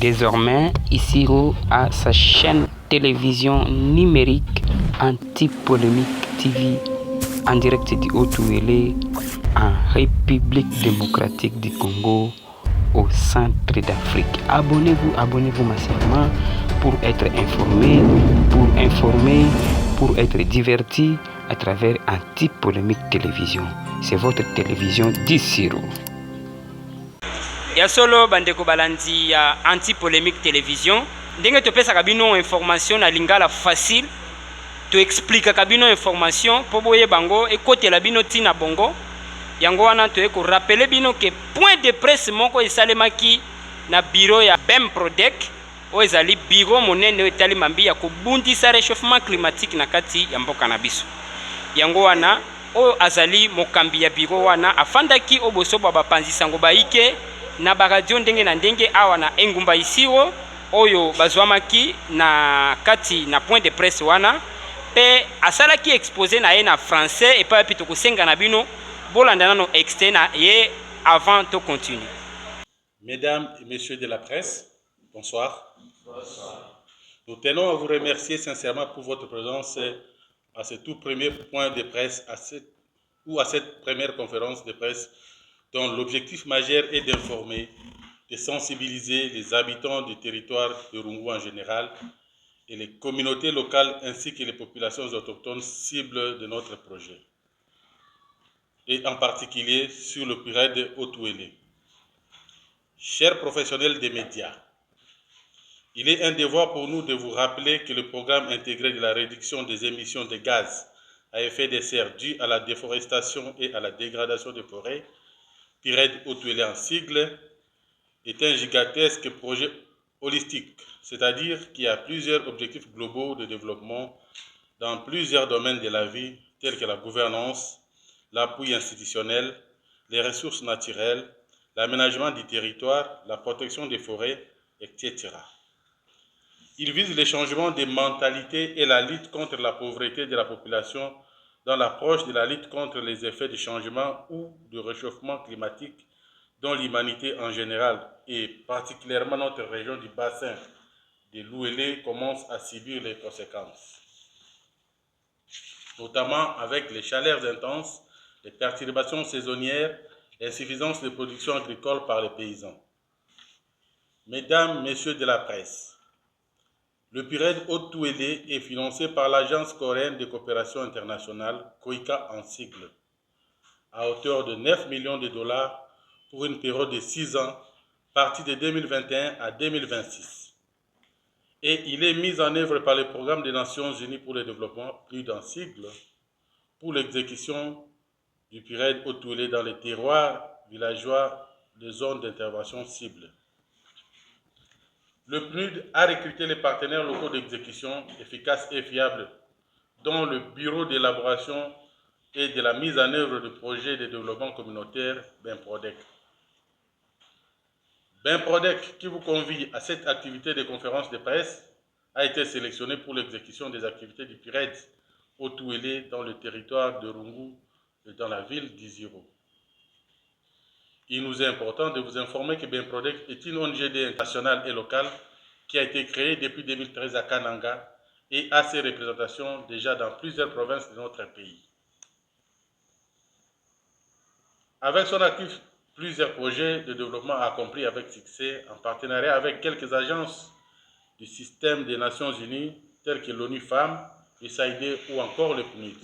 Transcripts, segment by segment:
Désormais, Isiro a sa chaîne télévision numérique Anti-Polémique TV en direct du Haut-Ouélé en République démocratique du Congo au centre d'Afrique. Abonnez-vous massivement pour être informé, pour être diverti à travers Anti-Polémique Télévision. C'est votre télévision d'Isiro. Ya solo bandeko balandi ya Anti-Polémique Télévision ndenge topesaka bino information na lingala facile to explique bino information po boye bango ekotela bino tina bongo yango wana to eko rappeler bino ke point de presse moko esalemaki na bureau ya BEMPRODEC o ezali bureau monene etali mambi ya kobundisa réchauffement climatique na kati ya mboka na biso yango wana o azali mokambi ya bureau wana afandaki oboso bwa bapanzisa ngo baike na baradio ndenge na ndenge awa na engumba Isiro oyo bazwamaki na kati na point de presse wana pe asalaki exposé na ye na français epa epi tokosenga na bino bolanda nano extrait na ye avant to continue. Mesdames et messieurs de la presse, bonsoir. Nous tenons à vous remercier sincèrement pour votre présence à ce tout premier point de presse à cette première conférence de presse dont l'objectif majeur est d'informer, de sensibiliser les habitants du territoire de Rungu en général et les communautés locales ainsi que les populations autochtones cibles de notre projet, et en particulier sur le PIRED Haut-Ouélé. Chers professionnels des médias, il est un devoir pour nous de vous rappeler que le programme intégré de la réduction des émissions de gaz à effet de serre dû à la déforestation et à la dégradation des forêts, PIRED Haut-Ouélé en sigle, est un gigantesque projet holistique, c'est-à-dire qui a plusieurs objectifs globaux de développement dans plusieurs domaines de la vie, tels que la gouvernance, l'appui institutionnel, les ressources naturelles, l'aménagement du territoire, la protection des forêts, etc. Il vise le changement des mentalités et la lutte contre la pauvreté de la population dans l'approche de la lutte contre les effets du changement ou du réchauffement climatique dont l'humanité en général et particulièrement notre région du bassin de l'Ouélé commence à subir les conséquences, notamment avec les chaleurs intenses, les perturbations saisonnières, l'insuffisance de production agricole par les paysans. Mesdames, Messieurs de la presse, le PIRED Haut-Ouélé est financé par l'Agence coréenne de coopération internationale, COICA en sigle, à hauteur de 9 millions de dollars pour une période de 6 ans, partie de 2021 à 2026. Et il est mis en œuvre par le Programme des Nations Unies pour le développement, plus en sigle, pour l'exécution du PIRED Haut-Ouélé dans les terroirs villageois de zones d'intervention cible. Le PNUD a recruté les partenaires locaux d'exécution efficaces et fiables, dont le Bureau d'élaboration et de la mise en œuvre de projets de développement communautaire BEMPRODEC. BEMPRODEC, qui vous convie à cette activité de conférence de presse, a été sélectionné pour l'exécution des activités du PIRED Haut-Ouélé dans le territoire de Rungu et dans la ville d'Isiro. Il nous est important de vous informer que BEMPRODEC est une ONG internationale et locale qui a été créée depuis 2013 à Kananga et a ses représentations déjà dans plusieurs provinces de notre pays. Avec son actif, plusieurs projets de développement accomplis avec succès en partenariat avec quelques agences du système des Nations Unies telles que l'ONU Femmes, USAID ou encore le PNUD.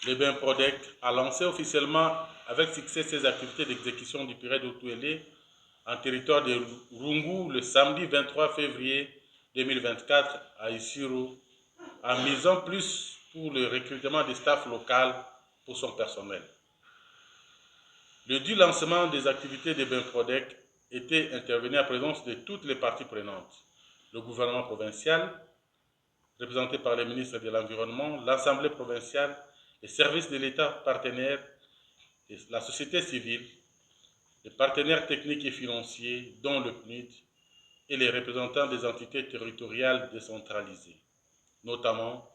Le BEMPRODEC a lancé officiellement avec succès ses activités d'exécution du PIRED Haut-Ouélé en territoire de Rungu le samedi 23 février 2024 à Isiro, en misant plus pour le recrutement des staffs local pour son personnel. Le dû lancement des activités de BEMPRODEC était intervenu à présence de toutes les parties prenantes, le gouvernement provincial, représenté par le ministre de l'Environnement, l'Assemblée provinciale, les services de l'État partenaires, la société civile, les partenaires techniques et financiers, dont le PNUD, et les représentants des entités territoriales décentralisées, notamment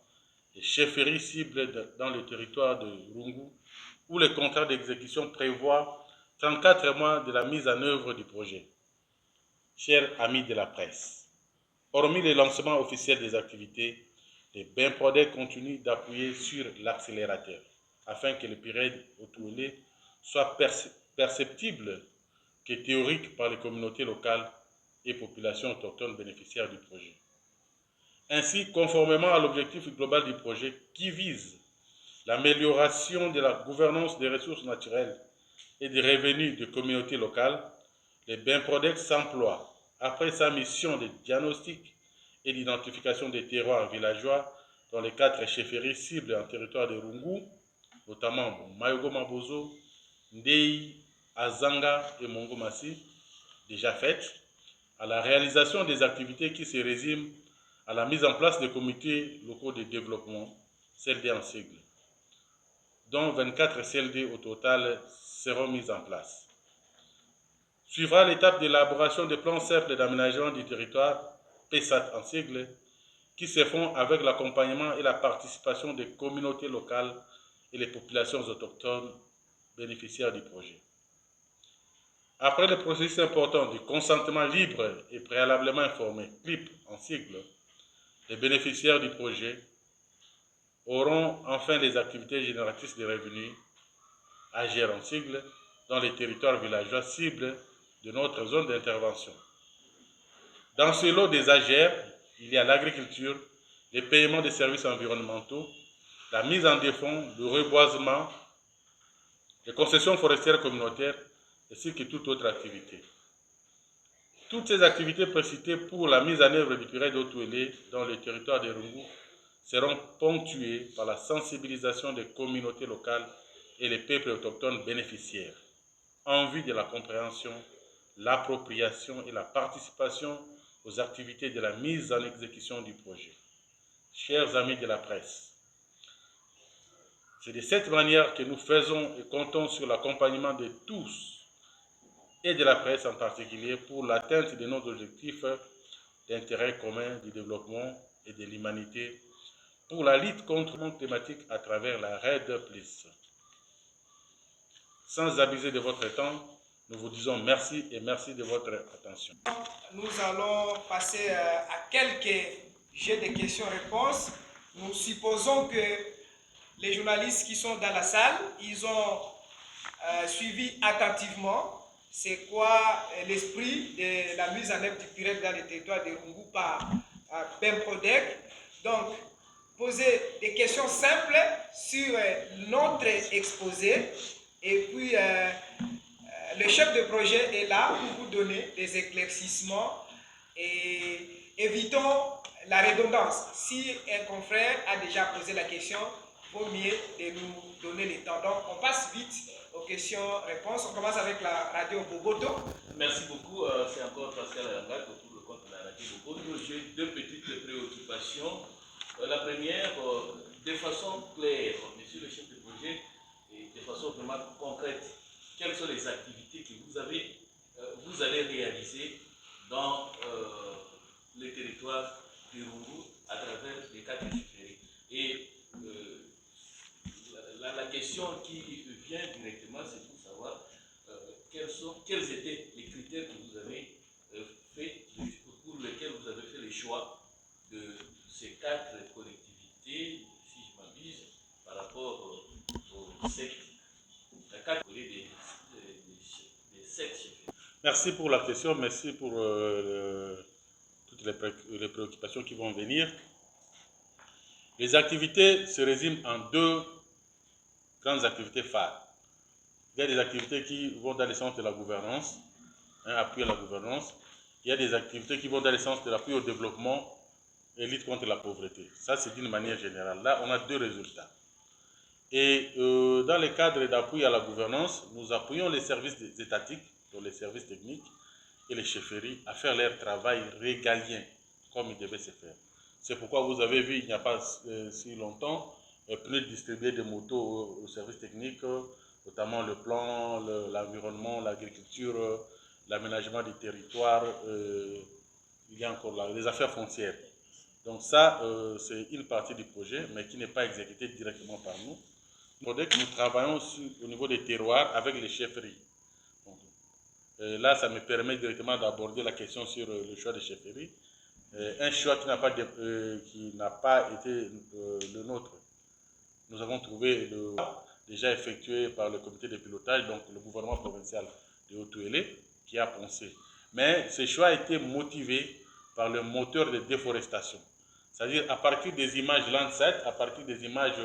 les chefferies cibles dans le territoire de Rungu, où le contrat d'exécution prévoit 34 mois de la mise en œuvre du projet. chers amis de la presse, hormis le lancement officiel des activités, les BEMPRODEC continuent d'appuyer sur l'accélérateur afin que le période autourné soit perceptible que théorique par les communautés locales et populations autochtones bénéficiaires du projet. Ainsi, conformément à l'objectif global du projet qui vise l'amélioration de la gouvernance des ressources naturelles et des revenus des communautés locales, le BEMPRODEC s'emploie, après sa mission de diagnostic et d'identification des terroirs villageois dans les 4 chefferies cibles en territoire de Rungu, notamment Mayogo Mabozo, Ndei, Azanga et Mongomasi, déjà faites, à la réalisation des activités qui se résument à la mise en place des comités locaux de développement, CLD en sigle, dont 24 CLD au total seront mis en place. Suivra l'étape d'élaboration des plans cercles d'aménagement du territoire, PSAT en sigle, qui se font avec l'accompagnement et la participation des communautés locales et les populations autochtones bénéficiaires du projet. Après le processus important du consentement libre et préalablement informé, CLIP en sigle, les bénéficiaires du projet auront enfin les activités génératrices de revenus, AGR en sigle, dans les territoires villageois cibles de notre zone d'intervention. Dans ce lot des AGR, il y a l'agriculture, les paiements des services environnementaux, la mise en défense, le reboisement, les concessions forestières communautaires, ainsi que toute autre activité. Toutes ces activités précitées pour la mise en œuvre du période d'Otouélé dans le territoire de Rungu seront ponctuées par la sensibilisation des communautés locales et les peuples autochtones bénéficiaires en vue de la compréhension, l'appropriation et la participation aux activités de la mise en exécution du projet. Chers amis de la presse, c'est de cette manière que nous faisons et comptons sur l'accompagnement de tous et de la presse en particulier pour l'atteinte de nos objectifs d'intérêt commun du développement et de l'humanité pour la lutte contre le climatique à travers la RED+. Sans abuser de votre temps, nous vous disons merci et merci de votre attention. Nous allons passer à quelques jeux de questions-réponses. Nous supposons que les journalistes qui sont dans la salle, ils ont suivi attentivement c'est quoi l'esprit de la mise en œuvre du période dans le territoire de Rungu par BEMPRODEC. Donc, poser des questions simples sur notre exposé et puis le chef de projet est là pour vous donner des éclaircissements et évitons la redondance. Si un confrère a déjà posé la question, vaut mieux de nous donner le temps. Donc on passe vite aux questions-réponses. On commence avec la radio Boboto. Merci beaucoup. C'est encore Pascal Ayangat pour le compte de la radio Boboto. J'ai deux petites préoccupations. La première, de façon claire, monsieur le chef de projet, et de façon vraiment concrète, quelles sont les activités que vous allez réaliser dans le territoire du Rungu à travers les 4 chefferies. Et la question qui vient directement, c'est pour savoir quels étaient les critères que vous avez fait, pour lesquels vous avez fait le choix de ces 4 collectivités, si je m'abuse, par rapport aux 7 des 7 chefferies. Merci pour la question, merci pour toutes les préoccupations qui vont venir. Les activités se résument en 2 grandes activités phares. Il y a des activités qui vont dans le sens de la gouvernance, appui à la gouvernance. Il y a des activités qui vont dans le sens de l'appui au développement et lutte contre la pauvreté. Ça, c'est d'une manière générale. Là, on a 2 résultats. Et dans le cadre d'appui à la gouvernance, nous appuyons les services étatiques, donc les services techniques et les chefferies, à faire leur travail régalien, comme il devait se faire. C'est pourquoi vous avez vu, il n'y a pas si longtemps, plus distribuer des motos aux services techniques, notamment le plan, l'environnement, l'agriculture, l'aménagement du territoire, il y a encore les affaires foncières. Donc ça, c'est une partie du projet, mais qui n'est pas exécutée directement par nous. Nous travaillons au niveau des terroirs avec les chefferies. Donc, Là, ça me permet directement d'aborder la question sur le choix de chefferie. Un choix qui n'a pas été le nôtre. Nous avons trouvé déjà effectué par le comité de pilotage, donc le gouvernement provincial de Haut-Touélé, qui a pensé. Mais ce choix a été motivé par le moteur de déforestation. C'est-à-dire à partir des images Landsat, à partir des images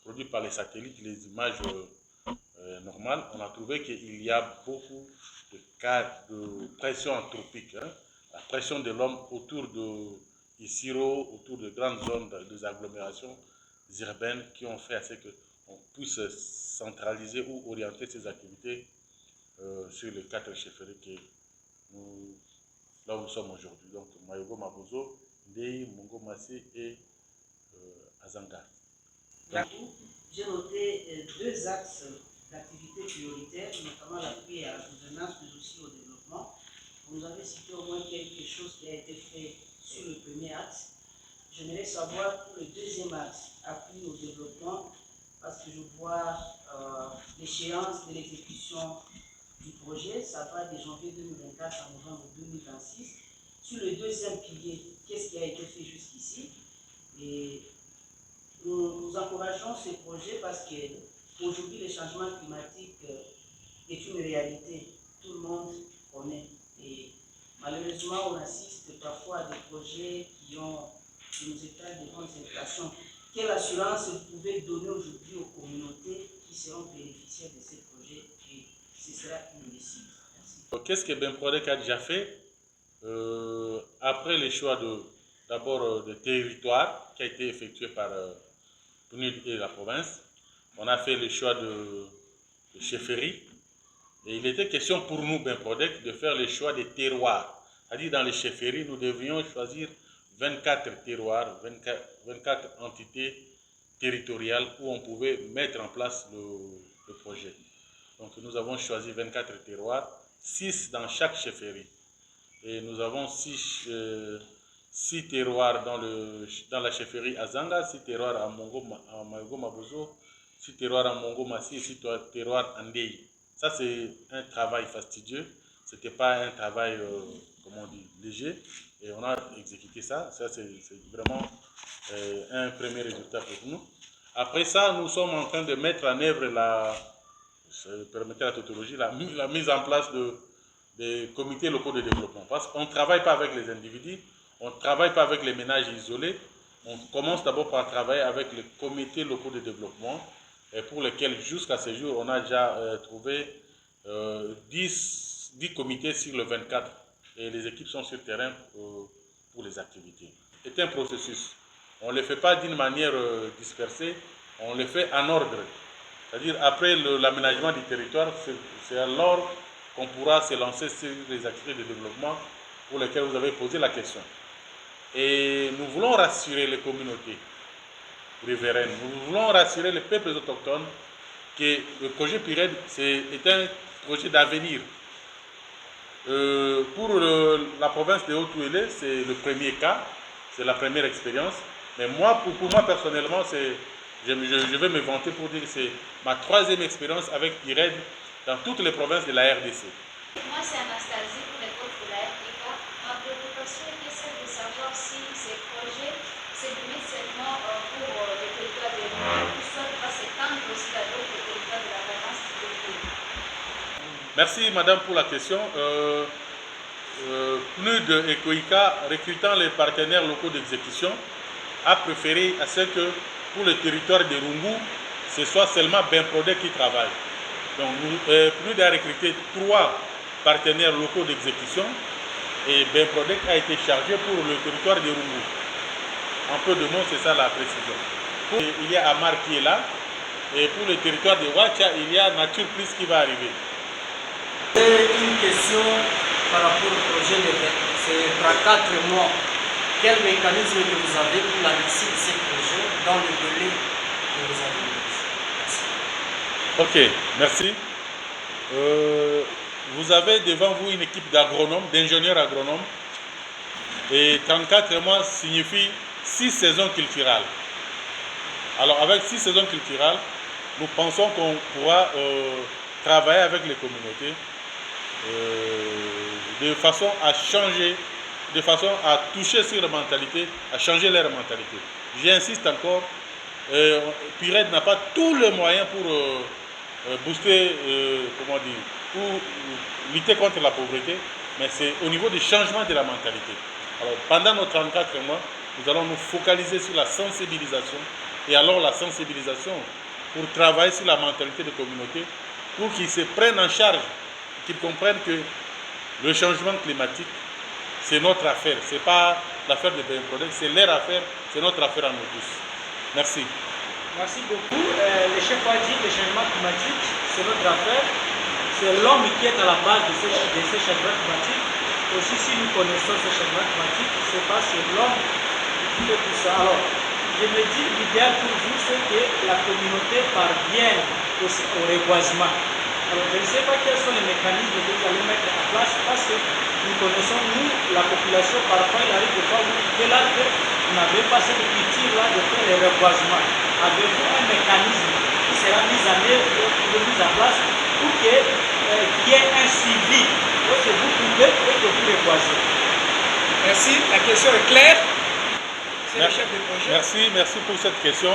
produites par les satellites, les images normales, on a trouvé qu'il y a beaucoup de cas de pression anthropique. La pression de l'homme autour de Isiro, autour de grandes zones des agglomérations urbaines qui ont fait à ce qu'on puisse centraliser ou orienter ces activités sur les 4 chefferies là où nous sommes aujourd'hui. Donc Mayogo Mabozo, Ndei, Mongo Massi et Azanga. J'ai noté 2 axes d'activité prioritaires, notamment l'appui à la gouvernance, mais aussi au développement. Vous avez cité au moins quelque chose qui a été fait sur le premier axe. J'aimerais savoir pour le deuxième axe, appui au développement, parce que je vois l'échéance de l'exécution du projet, ça va de janvier 2024 à novembre 2026. Sur le deuxième pilier, qu'est-ce qui a été fait jusqu'ici? Et nous encourageons ce projet parce qu'aujourd'hui, le changement climatique est une réalité. Tout le monde connaît. Et malheureusement, on assiste parfois à des projets qui nous étalent de grandes inflations. Quelle assurance vous pouvez donner aujourd'hui aux communautés qui seront bénéficiaires de ces projets? Et ce sera une réussite. Merci. Qu'est-ce que BEMPRODEC a déjà fait? Après le choix d'abord de territoire qui a été effectué par PNUD et la province, on a fait le choix de chefferie. Et il était question pour nous, BEMPRODEC, de faire le choix des terroirs. C'est-à-dire dans les chefferies, nous devions choisir 24 terroirs, 24 entités territoriales où on pouvait mettre en place le projet. Donc nous avons choisi 24 terroirs, 6 dans chaque chefferie. Et nous avons 6 terroirs dans la chefferie Azanga, 6 terroirs à Mayogo Mabozo, 6 terroirs à Mongo Massi et 6 terroirs à Ndei. Ça, c'est un travail fastidieux. Ce n'était pas un travail, comment on dit, léger. Et on a exécuté ça. Ça, c'est vraiment un premier résultat pour nous. Après ça, nous sommes en train de mettre en œuvre permettez la tautologie, la mise en place des comités locaux de développement. Parce qu'on ne travaille pas avec les individus, on ne travaille pas avec les ménages isolés. On commence d'abord par travailler avec les comités locaux de développement, et pour lesquels, jusqu'à ce jour, on a déjà trouvé 10 comités sur le 24. Et les équipes sont sur terrain pour les activités. C'est un processus. On ne le fait pas d'une manière dispersée, on le fait en ordre. C'est-à-dire, après l'aménagement du territoire, c'est alors qu'on pourra se lancer sur les activités de développement pour lesquelles vous avez posé la question. Et nous voulons rassurer les communautés riveraines, nous voulons rassurer les peuples autochtones que le projet PIRED est un projet d'avenir. Pour la province de Haut-Touélé, c'est le premier cas, c'est la première expérience. Mais moi, pour moi personnellement, je vais me vanter pour dire que c'est ma 3e expérience avec PIRED dans toutes les provinces de la RDC. Moi, c'est Anastasie pour les côtes de la RDK. Ma préoccupation est celle de savoir si ces projets se limitent seulement pour les territoires de l'Union, ou soit va s'étendre aussi à d'autres territoires de la province de Haut-Touélé. Merci madame pour la question. PNUD et COICA, recrutant les partenaires locaux d'exécution, a préféré à ce que pour le territoire de Rungu, ce soit seulement BEMPRODEC qui travaille. Donc PNUD a recruté 3 partenaires locaux d'exécution et BEMPRODEC a été chargé pour le territoire de Rungu. En peu de mots, c'est ça la précision. Il y a Amar qui est là, et pour le territoire de Wacha, il y a Nature Plus qui va arriver. C'est une question par rapport au projet de c'est 34 mois. Quel mécanisme que vous avez pour la réussite de ces projets dans le délai que vous avez? Ok, merci. Vous avez devant vous une équipe d'agronomes, d'ingénieurs agronomes. Et 34 mois signifie 6 saisons culturelles. Alors avec 6 saisons culturelles, nous pensons qu'on pourra travailler avec les communautés de façon à changer, de façon à toucher sur la mentalité, à changer leur mentalité. J'insiste encore, PIRED n'a pas tous les moyens pour booster, comment dire, pour lutter contre la pauvreté, mais c'est au niveau du changement de la mentalité. Alors, pendant nos 34 mois, nous allons nous focaliser sur la sensibilisation, et alors la sensibilisation pour travailler sur la mentalité des communautés, pour qu'ils se prennent en charge, qu'ils comprennent que le changement climatique, c'est notre affaire, ce n'est pas l'affaire de BMPRODEC, c'est leur affaire, c'est notre affaire à nous tous. Merci. Merci beaucoup. Le chef a dit que le changement climatique, c'est notre affaire. C'est l'homme qui est à la base de ces changements climatiques. Aussi, si nous connaissons ces changements climatiques, ce n'est pas c'est l'homme qui fait tout ça. Alors, je me dis, l'idéal pour vous, c'est que la communauté parvienne aussi au reboisement. Alors, je ne sais pas quels sont les mécanismes que vous allez mettre en place, parce que nous connaissons, nous, la population, parfois, il arrive de fois où, dès lors que vous n'avez pas cette culture-là de faire le reboisement. Avez-vous un mécanisme qui sera mis en place pour qu'il y ait un suivi que vous pouvez et que vous reboisez? Merci, la question est claire. C'est le chef de projet. Merci pour cette question.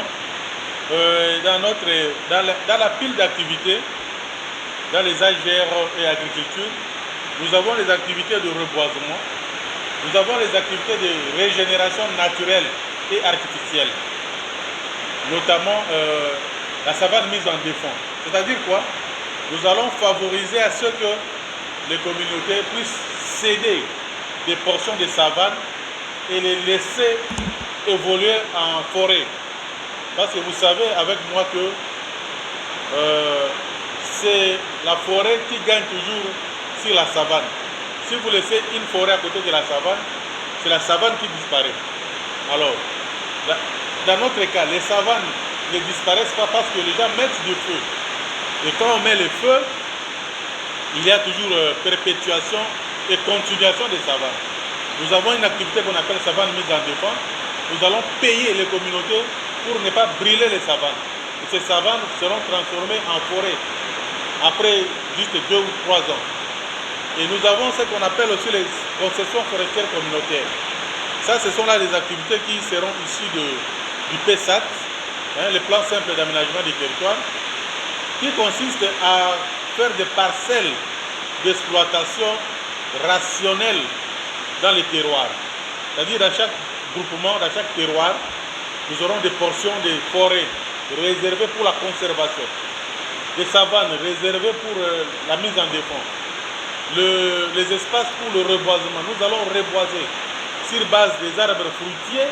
Dans la pile d'activités, dans les AGR et agriculture, nous avons les activités de reboisement, nous avons les activités de régénération naturelle et artificielle, notamment la savane mise en défense. C'est-à-dire quoi? Nous allons favoriser à ce que les communautés puissent céder des portions de savane et les laisser évoluer en forêt. Parce que vous savez avec moi que c'est la forêt qui gagne toujours sur la savane. Si vous laissez une forêt à côté de la savane, c'est la savane qui disparaît. Alors, dans notre cas, les savanes ne disparaissent pas parce que les gens mettent du feu. Et quand on met le feu, il y a toujours perpétuation et continuation des savanes. Nous avons une activité qu'on appelle savane mise en défense. Nous allons payer les communautés pour ne pas brûler les savanes. Et ces savanes seront transformées en forêt après juste 2 ou 3 ans. Et nous avons ce qu'on appelle aussi les concessions forestières communautaires. Ça, ce sont là des activités qui seront issues du PSAT, le plan simple d'aménagement du territoire, qui consiste à faire des parcelles d'exploitation rationnelle dans les terroirs. C'est-à-dire dans chaque groupement, dans chaque terroir, nous aurons des portions de forêts réservées pour la conservation, des savanes réservées pour la mise en défense, les espaces pour le reboisement. Nous allons reboiser sur base des arbres fruitiers,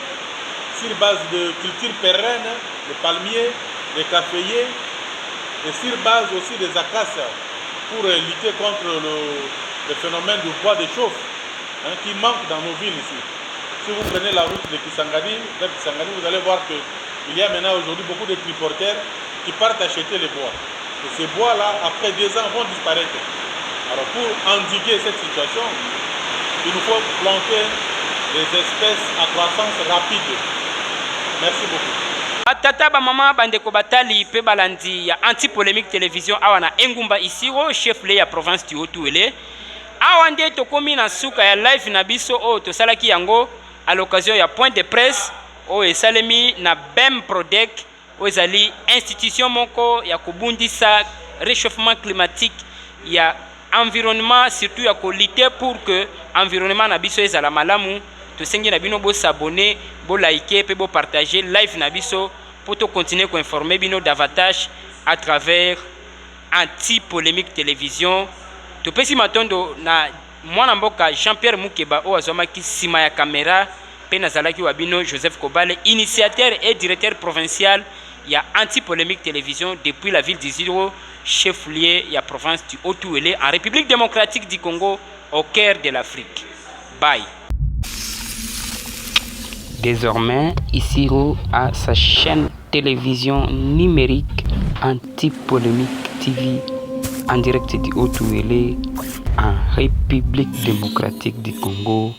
sur base de cultures pérennes, les palmiers, les caféiers, et sur base aussi des acacias pour lutter contre le phénomène du bois de chauffe qui manque dans nos villes ici. Si vous prenez la route de Kisangani, vous allez voir qu'il y a maintenant aujourd'hui beaucoup de triporteurs qui partent acheter les bois. Et ces bois-là, après 2 ans, vont disparaître. Alors pour endiguer cette situation, il nous faut planter des espèces à croissance rapide. Merci beaucoup. Tata ba mama bandeko batali pe balandi ya anti-polémique télévision awa na Engumba Isiro chef le ya province du Haut-Uele. Awa nde tokomi na suka ya live na biso o tosalaki yango à l'occasion ya point de presse o esalemi na BMPRODEC o ezali institution moko ya kobundisa réchauffement climatique ya environnement, surtout ya ko lutter pour que environnement na biso ezala malamu. Tosengi na bino bo s'abonner, bo liker pe bo partager live na biso pour to continuer ko informer bino davantage à travers anti-polémique télévision. Topesi matondo na mwana mboka Jean-Pierre Mukeba o azomaki sima ya caméra pe nazalaki wa bino Joseph Kobale, initiateur et directeur provincial ya anti-polémique télévision depuis la ville d'Isiro, chef-lieu ya province du Haut-Uele en République démocratique du Congo au cœur de l'Afrique. Bye. Désormais, Isiro a sa chaîne télévision numérique anti-polémique TV en direct du Haut-Uele en République démocratique du Congo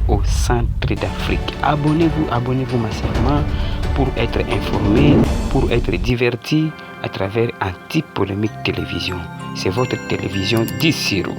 au centre d'Afrique. Abonnez-vous massivement pour être informé, pour être diverti à travers anti-polémique télévision. C'est votre télévision d'Isiro.